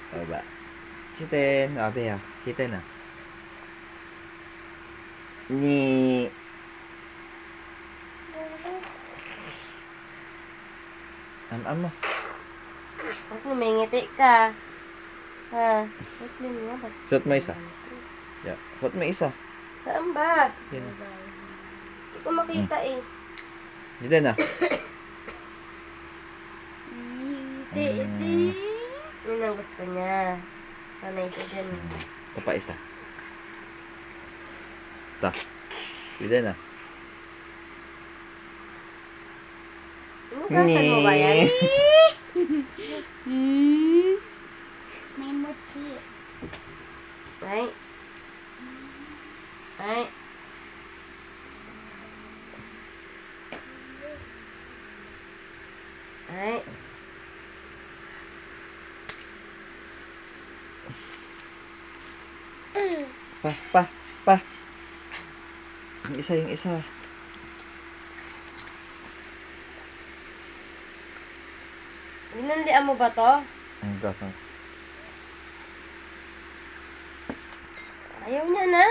Baba. Chitin. Abe ah. Chitin ah. Ni. Am mo. Ba't namingiti ka? Ha? Ba't nga? Basta Suot mo isa. Yeah. Suot mo isa. saan ba? Yan. Hindi ko makita eh. Dito na. Yun ang gusto niya. Sanay siya dyan. Ito pa isa. Ito. Dito na. Inugasan mo ba yan? May mochi. Ay. Ay. Ay. Pa. Yung isa. Linandian mo ba to? Ang gasang. Ayaw niya na.